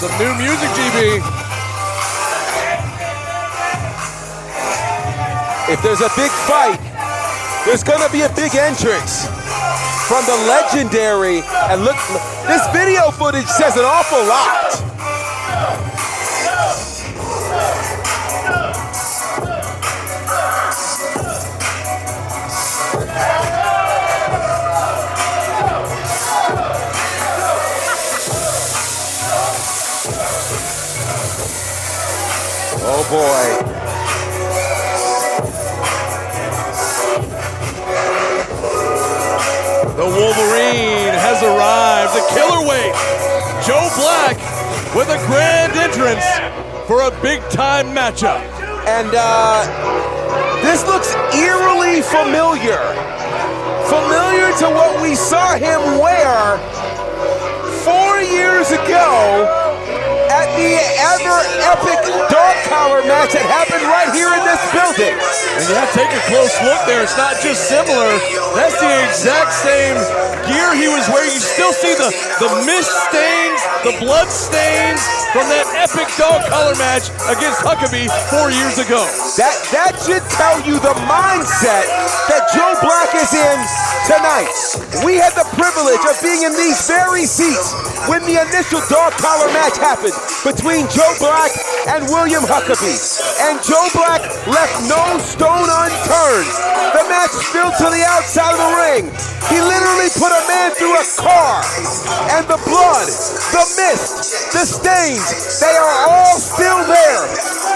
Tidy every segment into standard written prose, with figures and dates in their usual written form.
Some new music, GB. If there's a big fight, there's gonna be a big entrance from the legendary, and look, this video footage says an awful lot. Oh boy. The Wolverine has arrived, the killer-weight, Joe Black, with a grand entrance for a big-time matchup. And this looks eerily familiar. Familiar to what we saw him wear 4 years ago at the ever-epic dog collar match that happened right here in this building. And yeah, take a close look there. It's not just similar. That's the exact same gear he was wearing. You still see the mist stains, the blood stains from that epic dog collar match against Huckabee 4 years ago. That should tell you the mindset that Joe Black is in tonight. We had the privilege of being in these very seats when the initial dog collar match happened between Joe Black and William Huckabee. And Joe Black left no stone unturned. The match spilled to the outside of the ring. He literally put a man through a car. And the blood, the mist, the stains, they are all still there.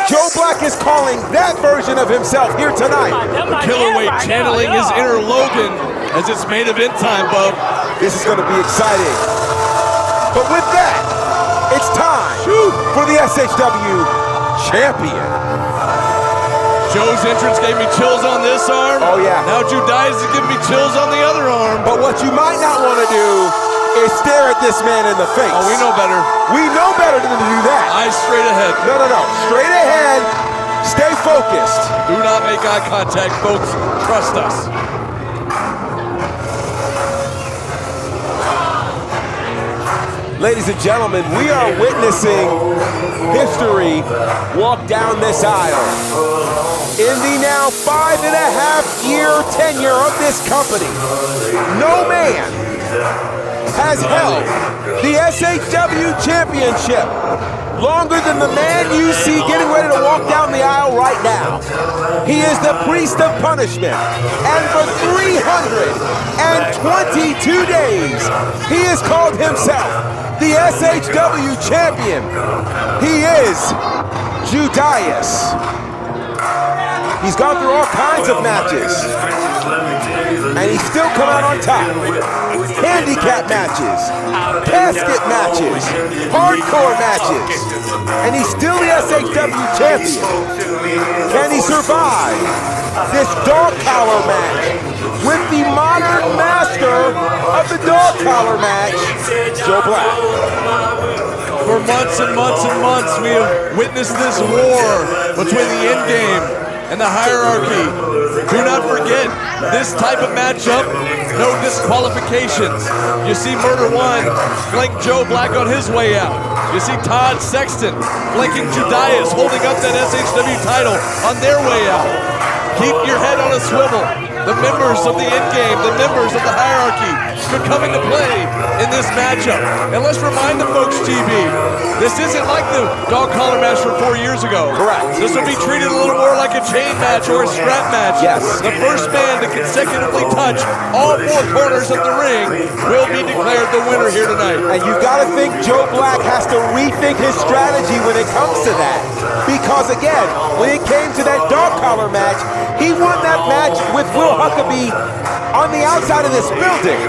Joe Black is calling that version of himself here tonight. The killer-weight channeling his inner Logan as it's main event time, Bub. This is going to be exciting. But with that, it's time for the SHW champion. Joe's entrance gave me chills on this arm. Oh, yeah. Now Judias is giving me chills on the other arm. But what you might not want to do is stare at this man in the face. Oh, we know better. We know better than to do that. Eyes straight ahead. No. Straight ahead. Stay focused. Do not make eye contact, folks. Trust us. Ladies and gentlemen, we are witnessing history walk down this aisle. In the now 5.5-year tenure of this company, no man has held the SHW Championship longer than the man you see getting ready to walk down the aisle right now. He is the priest of punishment, and for 322 days, he has called himself the SHW Champion. He is Judias. He's gone through all kinds of matches, and he's still come out on top. Handicap matches, casket matches, hardcore matches, and he's still the SHW champion. Can he survive this dog collar match with the modern master of the dog collar match, Joe Black? For months and months and months, we have witnessed this war between the end game and the hierarchy. Do not forget, this type of matchup, no disqualifications. You see Murder One flank Joe Black on his way out. You see Todd Sexton flanking Judias, holding up that SHW title on their way out. Keep your head on a swivel. The members of the end game, the members of the hierarchy could come into play in this matchup. And let's remind the folks, GB, this isn't like the dog collar match from 4 years ago. Correct. This will be treated a little more like a chain match or a strap match. Yes. The first man to consecutively touch all 4 corners of the ring will be declared the winner here tonight. And you've got to think Joe Black has to rethink his strategy when it comes to that. Because again, when it came to that dog collar match, he won that match with Will Huckabee on the outside of this building.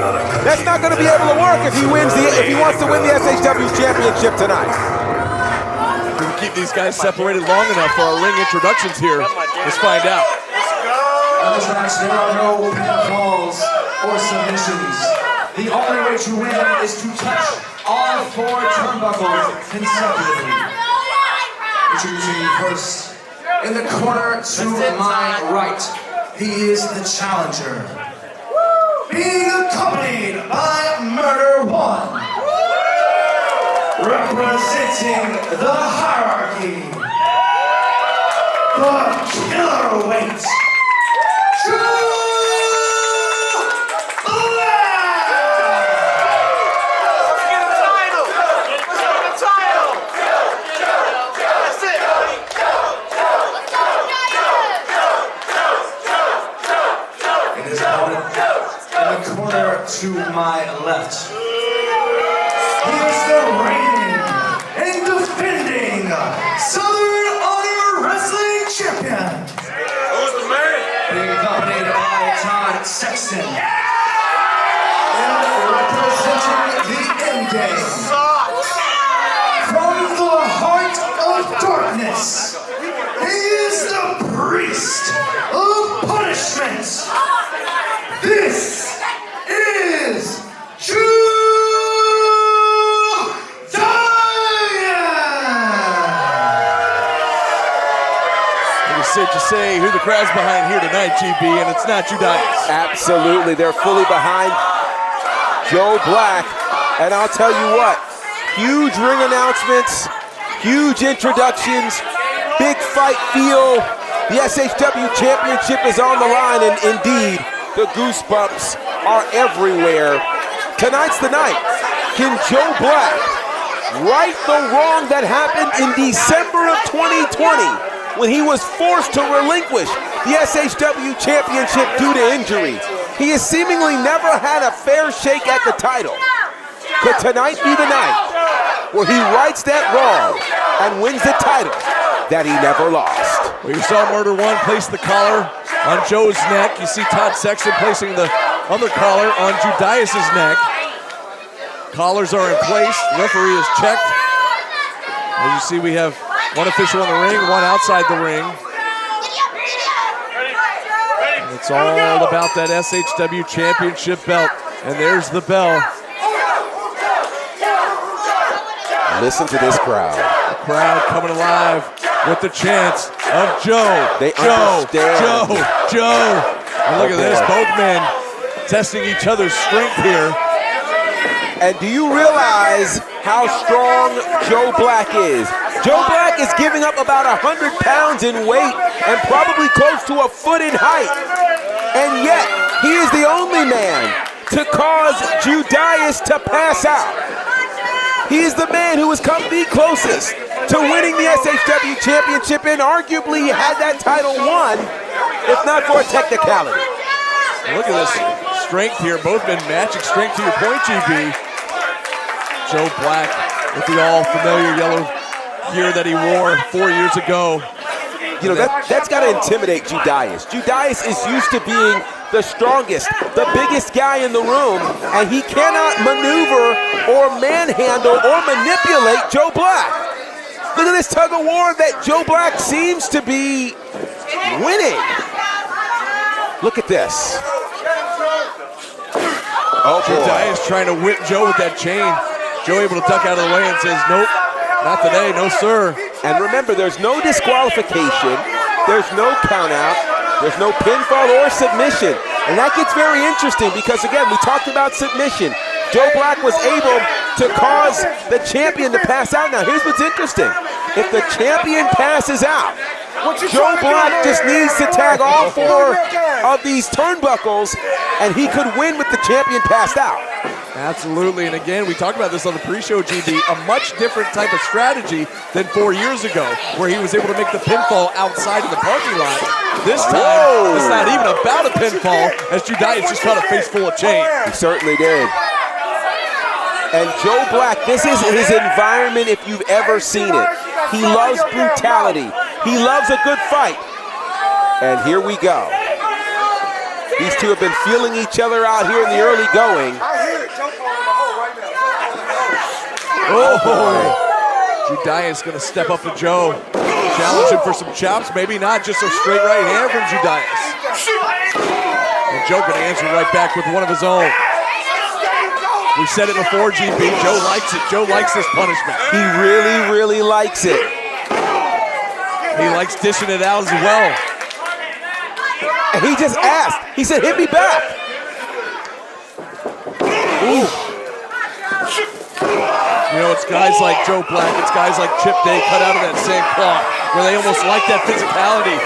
That's not going to be able to work if he wants to win the SHW Championship tonight. We can keep these guys separated long enough for our ring introductions here. Let's find out. In this match, there are no pinfalls or submissions. The only way to win is to touch all 4 turnbuckles consecutively. Introducing you first, in the corner to my right, he is the challenger. Being accompanied by Murder One. representing the hierarchy, the Killerweight, to my left. He is the reigning and defending Southern Honor Wrestling Champion. Who's the man? Being accompanied by Todd Sexton. And representing the end game. From the heart of darkness, he is the priest of punishment. This is judias! It's safe to say who the crowd's behind here tonight, GB, and it's not Judias. Absolutely, they're fully behind Joe Black. And I'll tell you what, huge ring announcements, huge introductions, big fight feel. The SHW Championship is on the line, and indeed, the goosebumps are everywhere. Tonight's the night. Can Joe Black right the wrong that happened in December of 2020 when he was forced to relinquish the SHW Championship due to injury? He has seemingly never had a fair shake at the title. Could tonight be the night where he rights that wrong and wins the title that he never lost? We saw Murder One place the collar on Joe's neck. You see Todd Sexton placing the other collar on Judias' neck. Collars are in place. The referee is checked. As you see, we have one official in the ring, one outside the ring. And it's all about that SHW Championship belt. And there's the bell. Listen to this crowd. The crowd coming alive with the chants of Joe, They Joe, understand. Joe, Joe. And look at this, both men testing each other's strength here. And do you realize how strong Joe Black is? Joe Black is giving up about 100 pounds in weight and probably close to a foot in height. And yet, he is the only man to cause Judias to pass out. He is the man who has come the closest to winning the SHW Championship and arguably had that title won, if not for a technicality. Look at this strength here. Both men matching strength to your point, GB. Joe Black with the all-familiar yellow gear that he wore 4 years ago. You know, that's got to intimidate Judias. Judias is used to being the strongest, the biggest guy in the room, and he cannot maneuver or manhandle or manipulate Joe Black. Look at this tug of war that Joe Black seems to be winning. Look at this. Oh, Judias trying to whip Joe with that chain. Joe able to duck out of the way and says, nope, not today, no sir. And remember, there's no disqualification, there's no count out, there's no pinfall or submission. And that gets very interesting because, again, we talked about submission. Joe Black was able to cause the champion to pass out. Now, here's what's interesting. If the champion passes out, Joe Black just needs to tag all 4 of these turnbuckles, and he could win with the champion passed out. Absolutely, and again, we talked about this on the pre-show, GB, a much different type of strategy than 4 years ago, where he was able to make the pinfall outside of the parking lot. This time, it's not even about a pinfall, as Judias just caught a face full of chain. He certainly did. And Joe Black, this is his environment if you've ever seen it. He loves brutality. He loves a good fight. And here we go. These two have been feeling each other out here in the early going. Oh boy. Judias gonna step up to Joe. Challenge him for some chops, maybe not, just a straight right hand from Judias. And Joe gonna answer right back with one of his own. We said it before, GB, Joe likes it. Joe likes this punishment. He really, really likes it. He likes dishing it out as well. And he just asked. He said, hit me back. Ooh. You know, know, it's guys like Joe Black, it's guys like Chip Day cut out of that same cloth, where they almost like that physicality.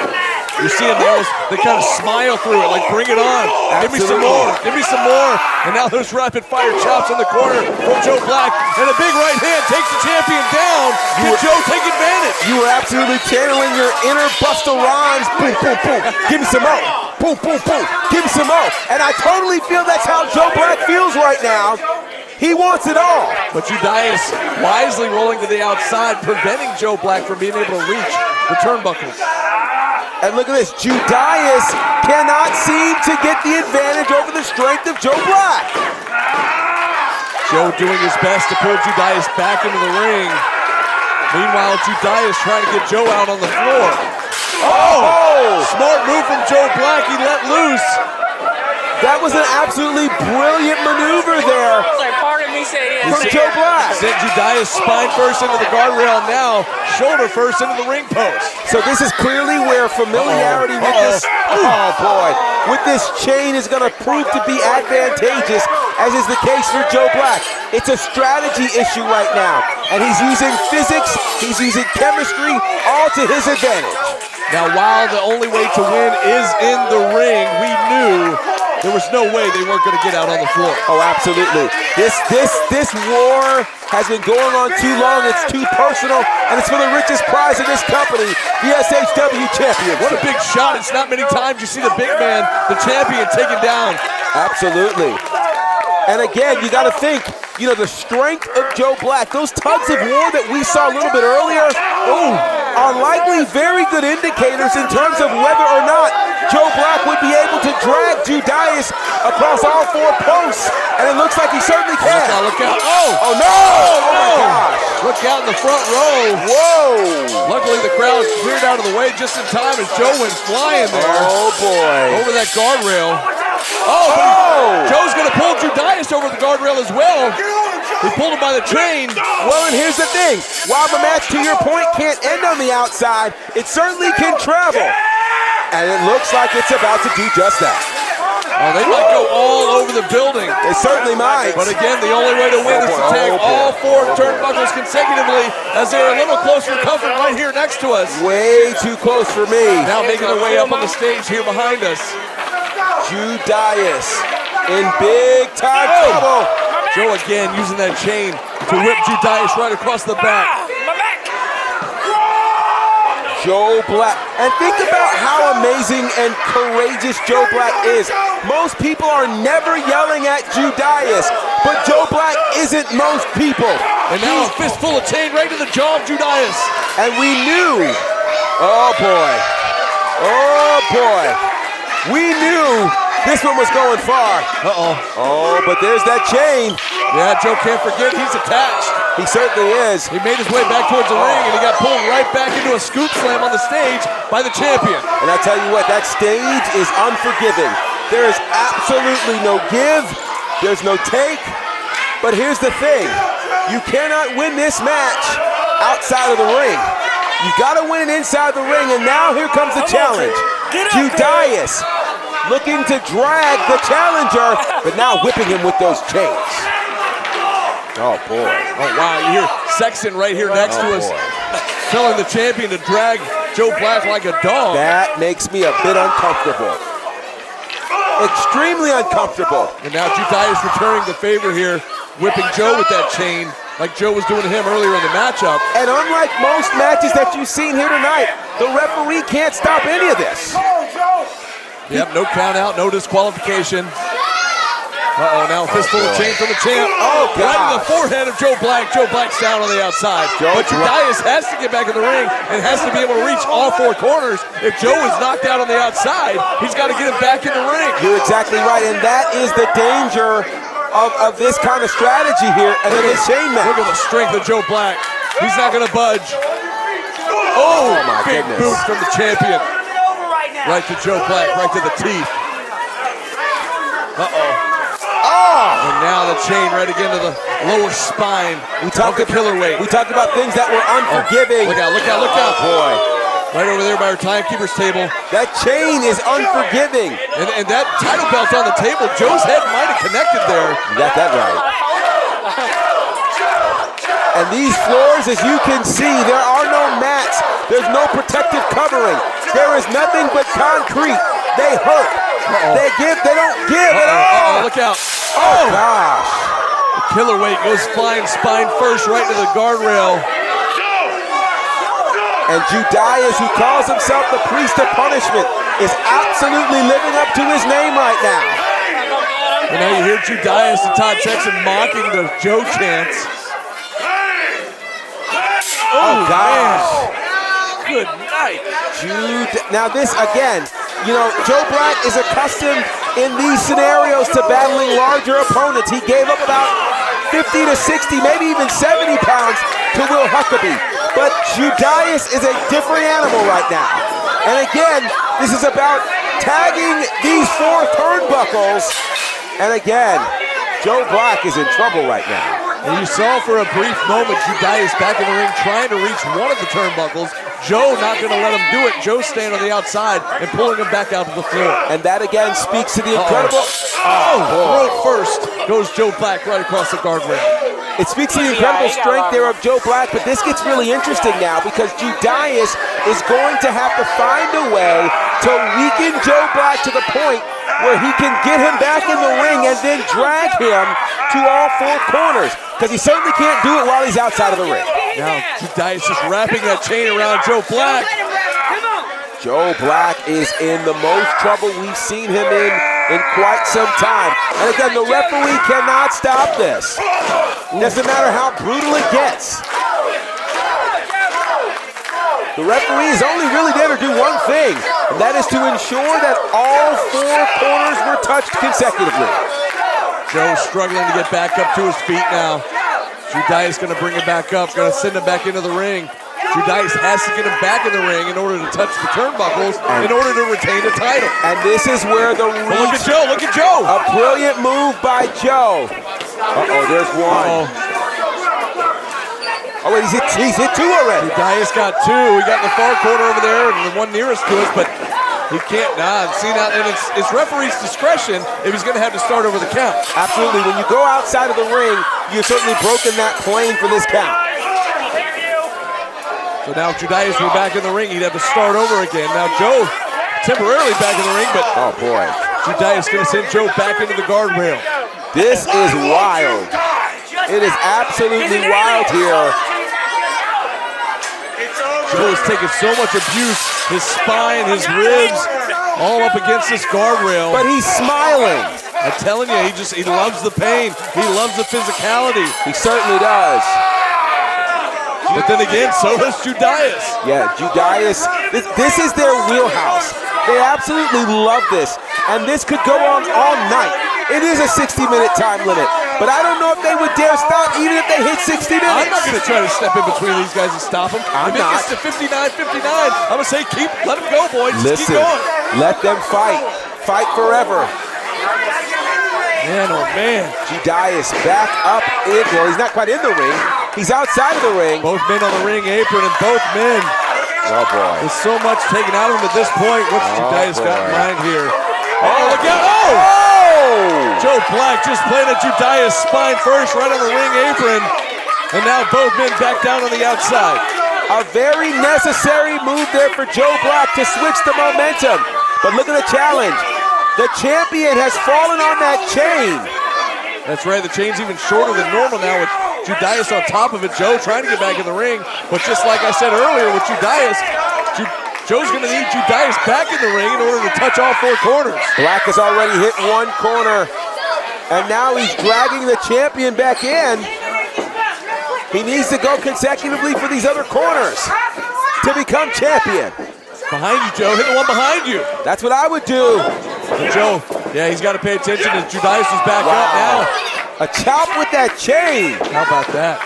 You see them, they kind of smile through it, like bring it on. Give me some more, give me some more. And now there's rapid fire chops in the corner from Joe Black. And a big right hand takes the champion down. Can Joe take advantage? You were absolutely channeling your inner Busta Rhymes. Boom, boom, boom. Give me some more. Boom, boom, boom. Give me some more. And I totally feel that's how Joe Black feels right now. He wants it all. But Judias wisely rolling to the outside, preventing Joe Black from being able to reach the turnbuckles. And look at this, Judias cannot seem to get the advantage over the strength of Joe Black. Joe doing his best to pull Judias back into the ring. Meanwhile, Judias trying to get Joe out on the floor. Oh! Smart move from Joe Black, he let loose. That was an absolutely brilliant maneuver there from Joe Black. Sent Judias spine first into the guardrail, now shoulder first into the ring post. So this is clearly where familiarity with this, oh boy, with this chain is going to prove to be advantageous, as is the case for Joe Black. It's a strategy issue right now, and he's using physics, he's using chemistry, all to his advantage. Now, while the only way to win is in the ring, we knew there was no way they weren't going to get out on the floor. Oh, absolutely. This war has been going on too long. It's too personal, and it's for the richest prize in this company, the SHW Championship. What a big shot. It's not many times you see the big man, the champion, taken down. Absolutely. And again, you got to think, you know, the strength of Joe Black, those tugs of war that we saw a little bit earlier, are likely very good indicators in terms of whether or not Joe Black would be able to drag Judias across all four posts, and it looks like he certainly can. Look out, look out. Oh no! Oh my gosh! Look out in the front row. Whoa! Luckily the crowd cleared out of the way just in time as Joe went flying there. Oh boy. Over that guardrail. Joe's gonna pull Judias over the guardrail as well. He pulled him by the chain. Well, and here's the thing. While the match, to your point, can't end on the outside, it certainly can travel. And it looks like it's about to do just that. Oh, they might go all over the building. They certainly might. But again, the only way to win is to tag all four turnbuckles consecutively, as they're a little close for comfort right here next to us. Way too close for me. Now making their way up on the stage here behind us. Judias in big time trouble. Joe again using that chain to whip Judias right across the back. Joe Black. And think about how amazing and courageous Joe Black is. Most people are never yelling at Judias, but Joe Black isn't most people. And now a fistful of chain right to the jaw of Judias. And we knew, oh boy, we knew this one was going far. Oh, but there's that chain. Yeah, Joe can't forget he's attached. He certainly is. He made his way back towards the ring, and he got pulled right back into a scoop slam on the stage by the champion. And I tell you what, that stage is unforgiving. There is absolutely no give. There's no take. But here's the thing. You cannot win this match outside of the ring. You got to win it inside the ring, and now here comes the challenge. Judias looking to drag the challenger, but now whipping him with those chains. Oh, boy. Oh, wow. You hear Sexton right here next to us telling the champion to drag Joe Black like a dog. That makes me a bit uncomfortable. Extremely uncomfortable. And now Judias returning the favor here, whipping Joe with that chain like Joe was doing to him earlier in the matchup. And unlike most matches that you've seen here tonight, the referee can't stop any of this. Yep, no count out, no disqualification. Now a fistful of chain from the champ. Oh, God. Right in the forehead of Joe Black. Joe Black's down on the outside. But Judias has to get back in the ring and has to be able to reach all four corners. If Joe is knocked out on the outside, he's got to get him back in the ring. You're exactly right, and that is the danger of this kind of strategy here and in this chain match. Look at the strength of Joe Black. He's not going to budge. Oh, my big goodness. boot from the champion. Right to Joe Black, right to the teeth. And now the chain right again to the lower spine of the killer weight. We talked about things that were unforgiving. Look out, look out, look out. Boy. Right over there by our timekeeper's table. That chain is unforgiving. And that title belt's on the table. Joe's head might have connected there. You got that right. And these floors, as you can see, there are no mats. There's no protective covering. There is nothing but concrete. They hurt. They don't give at all. Look out. Oh, gosh. The killer weight goes flying spine first right to the guardrail. And Judias, who calls himself the priest of punishment, is absolutely living up to his name right now. And now you hear Judias and Todd Texan mocking the Joe chants. Oh, gosh. Man. Good night. Now this, again, you know, Joe Black is accustomed in these scenarios to battling larger opponents. He gave up about 50 to 60, maybe even 70 pounds to Will Huckabee. But Judias is a different animal right now. And again, this is about tagging these 4 turnbuckles. And again, Joe Black is in trouble right now. And you saw for a brief moment Judias back in the ring trying to reach one of the turnbuckles. Joe not going to let him do it. Joe staying on the outside and pulling him back out to the floor. And that again speaks to the incredible... Throat first goes Joe Black right across the guardrail. It speaks to the incredible strength there of Joe Black, but this gets really interesting now because Judias is going to have to find a way to weaken Joe Black to the point where he can get him back in the ring and then drag him to all 4 corners, because he certainly can't do it while he's outside of the ring. Now Judias is wrapping that chain around Joe Black. Joe Black is in the most trouble we've seen him in quite some time. And again, the referee cannot stop this. Doesn't matter how brutal it gets. The referee is only really there to do one thing, and that is to ensure that all 4 corners were touched consecutively. Joe struggling to get back up to his feet now. Judias going to bring him back up, going to send him back into the ring. Judias has to get him back in the ring in order to touch the turnbuckles in order to retain the title. And this is where the reach... Look at Joe, look at Joe! A brilliant move by Joe. Uh-oh, there's one. Oh, wait, he's hit 2 already. Judias got 2. We got in the far corner over there and the one nearest to us, but he can't see now, and it's referee's discretion if he's going to have to start over the count. Absolutely. When you go outside of the ring, you've certainly broken that plane for this count. So now if Judias were back in the ring, he'd have to start over again. Now Joe temporarily back in the ring, but oh boy, Judias going to send Joe back into the guardrail. This is wild. It is absolutely wild here. Joe is taking so much abuse, his spine, his ribs, all up against this guardrail. But he's smiling. I'm telling you, he loves the pain. He loves the physicality. He certainly does. But then again, so does Judias. Yeah, Judias, this is their wheelhouse. They absolutely love this, and this could go on all night. It is a 60-minute time limit, but I don't know if they would dare stop even if they hit 60 minutes. I'm not going to try to step in between these guys and stop them. I'm if not. It gets to 59-59, I'm going to say let them go, boys. Just Listen, keep going. Let them fight. Fight forever. Man, oh man. Judias back up in, well, he's not quite in the ring. He's outside of the ring. Both men on the ring apron, and both men. Oh boy. There's so much taken out of him at this point. What's Judias got in mind here? Oh, look out. Joe Black just planted Judias' spine first right on the ring apron. And now both men back down on the outside. A very necessary move there for Joe Black to switch the momentum. But look at the challenge. The champion has fallen on that chain. That's right, the chain's even shorter than normal now with Judias on top of it. Joe trying to get back in the ring, but just like I said earlier with Judias, Joe's going to need Judias back in the ring in order to touch all 4 corners. Black has already hit 1 corner, and now he's dragging the champion back in. He needs to go consecutively for these other corners to become champion. Behind you, Joe. Hit the one behind you. That's what I would do. But Joe, yeah, he's got to pay attention as Judias is back up now. A chop with that chain. How about that?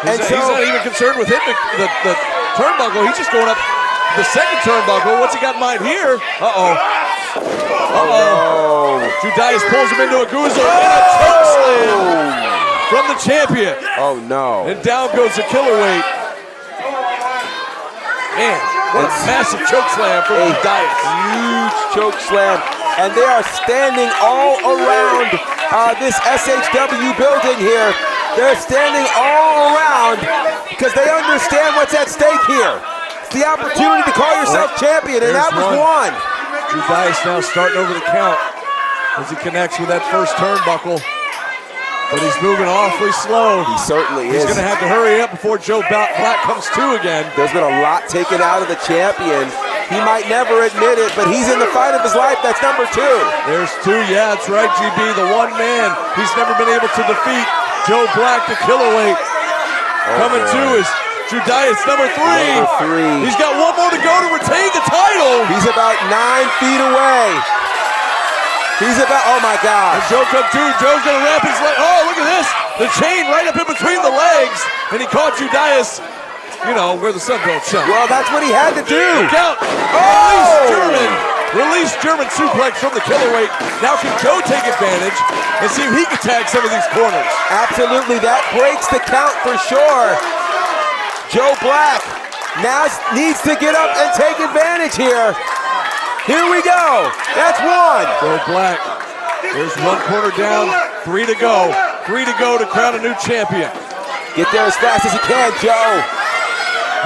He's not even concerned with hitting the turnbuckle. He's just going up the second turnbuckle. What's he got in mind here? Uh-oh. Uh-oh. Judias pulls him into a goozle and a choke slam from the champion. Oh, no. And down goes the killer weight. Man, what a massive choke slam from Judias. Huge choke slam. And they are standing all around this SHW building here. They're standing all around because they understand what's at stake here. It's the opportunity to call yourself champion, and that was one. Judias now starting over the count as he connects with that first turnbuckle. But he's moving awfully slow. He certainly is. He's going to have to hurry up before Joe Black comes to again. There's been a lot taken out of the champion. He might never admit it, but he's in the fight of his life. That's number 2. There's 2, yeah, that's right, GB. The one man he's never been able to defeat. Joe Black, the killerweight. Coming to is Judias, number 3. He's got one more to go to retain the title. He's about 9 feet away. He's about, oh my God. And Joe come to, Joe's gonna wrap his leg. Oh, look at this. The chain right up in between the legs. And he caught Judias, you know, where the sun don't shine. Well, that's what he had to do. Look out. Release German suplex from the killerweight. Now can Joe take advantage and see if he can tag some of these corners? Absolutely, that breaks the count for sure. Joe Black now needs to get up and take advantage here. Here we go. That's 1. Joe Black, there's 1 corner down, 3 to go. 3 to go to crown a new champion. Get there as fast as you can, Joe.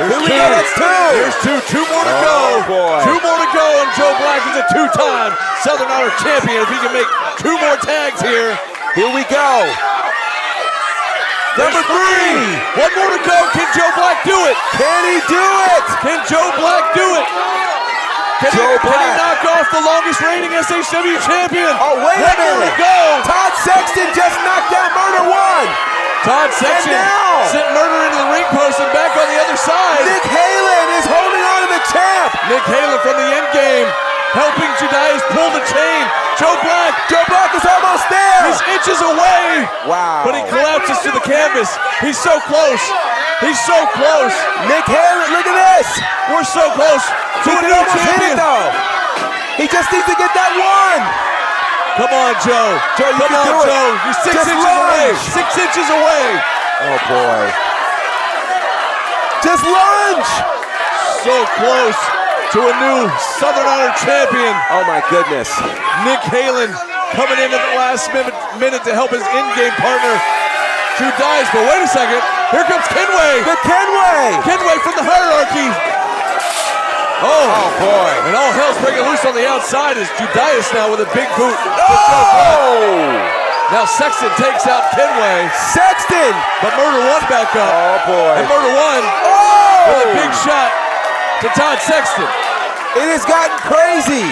Here we go, that's 2. Here's 2 more to go. Boy. 2 more to go, and Joe Black is a 2-time Southern Honor champion. If he can make 2 more tags here. Here we go. Number 3. 1 more to go. Can Joe Black do it? Can he do it? Can Joe Black do it? Can he knock off the longest reigning SHW champion? Oh, wait a minute. Go. Todd Sexton just knocked down Murder 1. Todd Sexton sent Murder into the ring post and back on the other side. Nick Halen is holding on to the champ. Nick Halen from the end game, helping Judias pull the chain. Joe Black is almost there. He's inches away. Wow. But he collapses to the canvas. He's so close. He's so close. Nick Halen, look at this. We're so close to a new champion. Hit it though. He just needs to get that 1. Come on, Joe. Joe, you can do it. Joe. You're 6 just inches lunge. away. 6 inches away. Oh, boy. Just lunge. So close to a new Southern Honor champion. Oh, my goodness. Nick Halen coming in at the last minute to help his in-game partner, Judias. But wait a second. Here comes Kenway. The Kenway. Kenway from the hierarchy. Oh boy. And all hell's breaking loose on the outside is Judias now with a big boot. Oh! Now Sexton takes out Kenway. Sexton! But Murder 1 back up. Oh boy. And Murder 1 with a big shot to Todd Sexton. It has gotten crazy.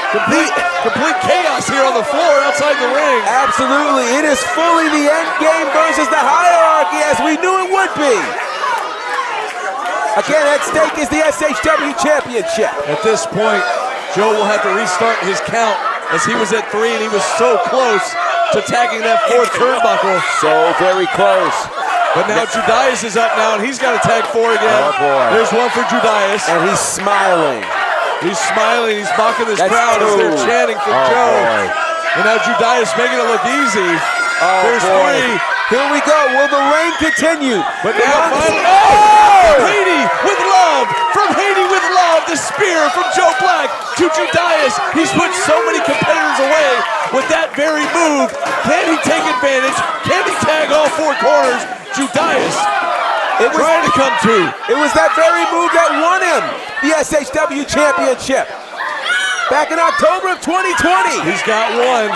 Complete chaos here on the floor outside the ring. Absolutely. It is fully the end game versus the hierarchy as we knew it would be. Again, at stake is the SHW Championship. At this point, Joe will have to restart his count as he was at 3 and he was so close to tagging that 4th turnbuckle. So very close. But now Judias is up now and he's got to tag 4 again. Oh boy. There's 1 for Judias. And he's smiling. He's smiling, he's mocking this That's crowd 2. as they're chanting for Joe. Boy. And now Judias making it look easy. There's 3. Here we go. Will the reign continue? But now finally, Haiti with love, from Haiti with love, the spear from Joe Black to Judias. He's put so many competitors away with that very move. Can he take advantage? Can he tag all 4 corners? Judias trying to come to. It was that very move that won him the SHW Championship back in October of 2020. He's got 1.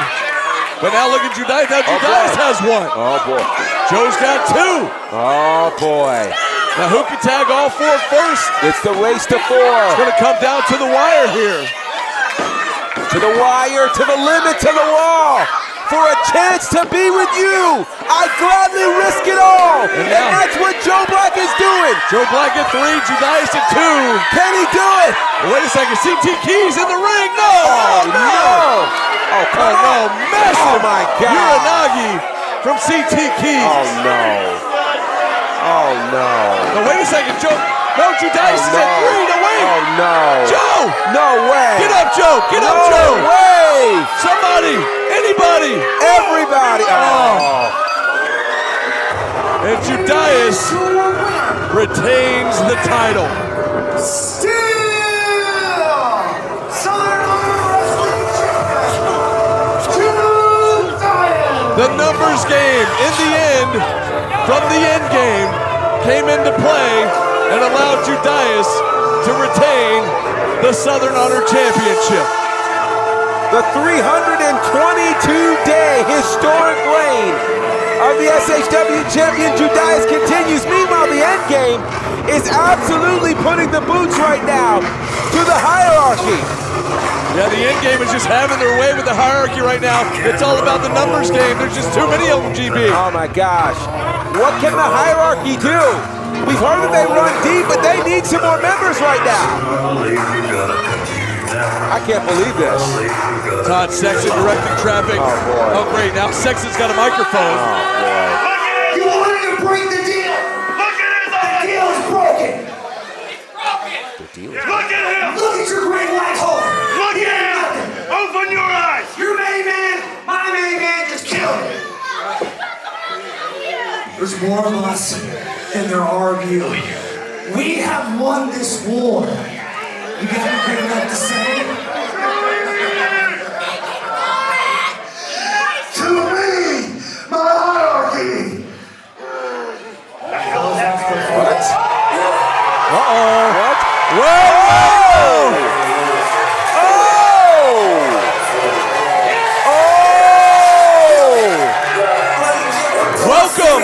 But now look at Judias. Now Judias has 1. Oh, boy. Joe's got 2. Oh, boy. Now who can tag all 4 first? It's the race to 4. It's going to come down to the wire here. To the wire, to the limit, to the wall. For a chance to be with you. I'd gladly risk it all. And that's what Joe Black is doing. Joe Black at 3, Judias at 2. Can he do it? Wait a second, CT Keys in the ring. No! Oh, no! Oh, come on. No, massive. Oh, my God. Uranagi from CT Keys. Oh, no. Oh, no. No, wait a second, Joe. No, Judias is at 3. No, wait. Oh, no. Joe! No way. Get up, Joe. Get up, Joe. No way. Somebody. Anybody. Everybody. Oh. And Judias retains the title. The numbers game, in the end, from the end game came into play and allowed Judias to retain the Southern Honor Championship. The 322-day historic reign of the SHW champion Judias continues. Meanwhile, the end game is absolutely putting the boots right now to the hierarchy. Yeah, the end game is just having their way with the hierarchy right now. It's all about the numbers game. There's just too many of them, GB. Oh my gosh. What can the hierarchy do? We've heard that they run deep, but they need some more members right now. I can't believe this. Todd Sexton directing traffic. Oh, boy. Oh, great. Now Sexton's got a microphone. Oh, boy. You wanted to break the deal. Look at his The eyes! deal is broken. The deal. Look at him! Look at your great white hole. Look at him! Open your eyes! Your main man, my main man just killed me. There's more of us than there are of you. We have won this war. You got anything left to say? To me, my hierarchy. What? Uh-oh. What? Whoa! Welcome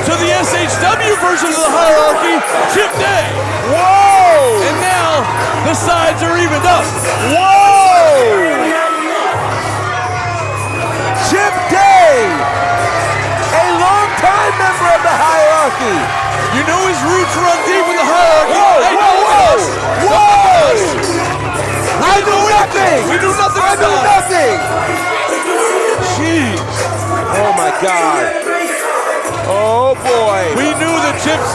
to the SHW version of the hierarchy, Chip Day. Whoa! And now the sides are evened up. Whoa! Chip Day, a longtime member of the hierarchy. You know his roots run deep in the hierarchy. Whoa, Hey, whoa, don't whoa! us. Whoa! I know nothing. We do nothing I do about it. nothing. Jeez. Oh my God. Oh boy. We knew that Chip's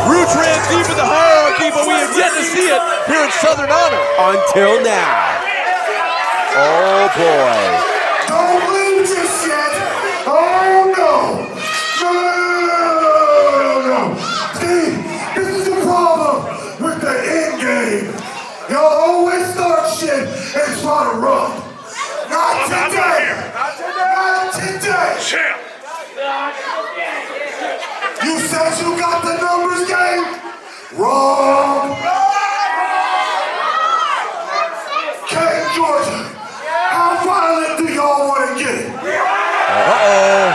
roots ran deep in the hierarchy, but we have yet to see it here at Southern Honor. Until now. Oh boy. Don't leave just yet. Oh no. No. See, this is the problem with the end game. Y'all always start shit and try to run. Not today. Not today. Champ! You said you got the numbers game? Wrong. King Georgia, how violent do y'all want to get? Uh-oh.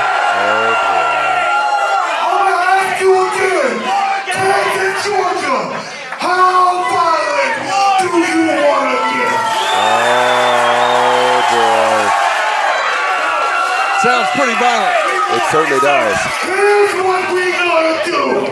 I'm going to ask you again. King Georgia, how violent do you want to get? Oh boy. Sounds pretty violent. It certainly does. Here's what we gonna do.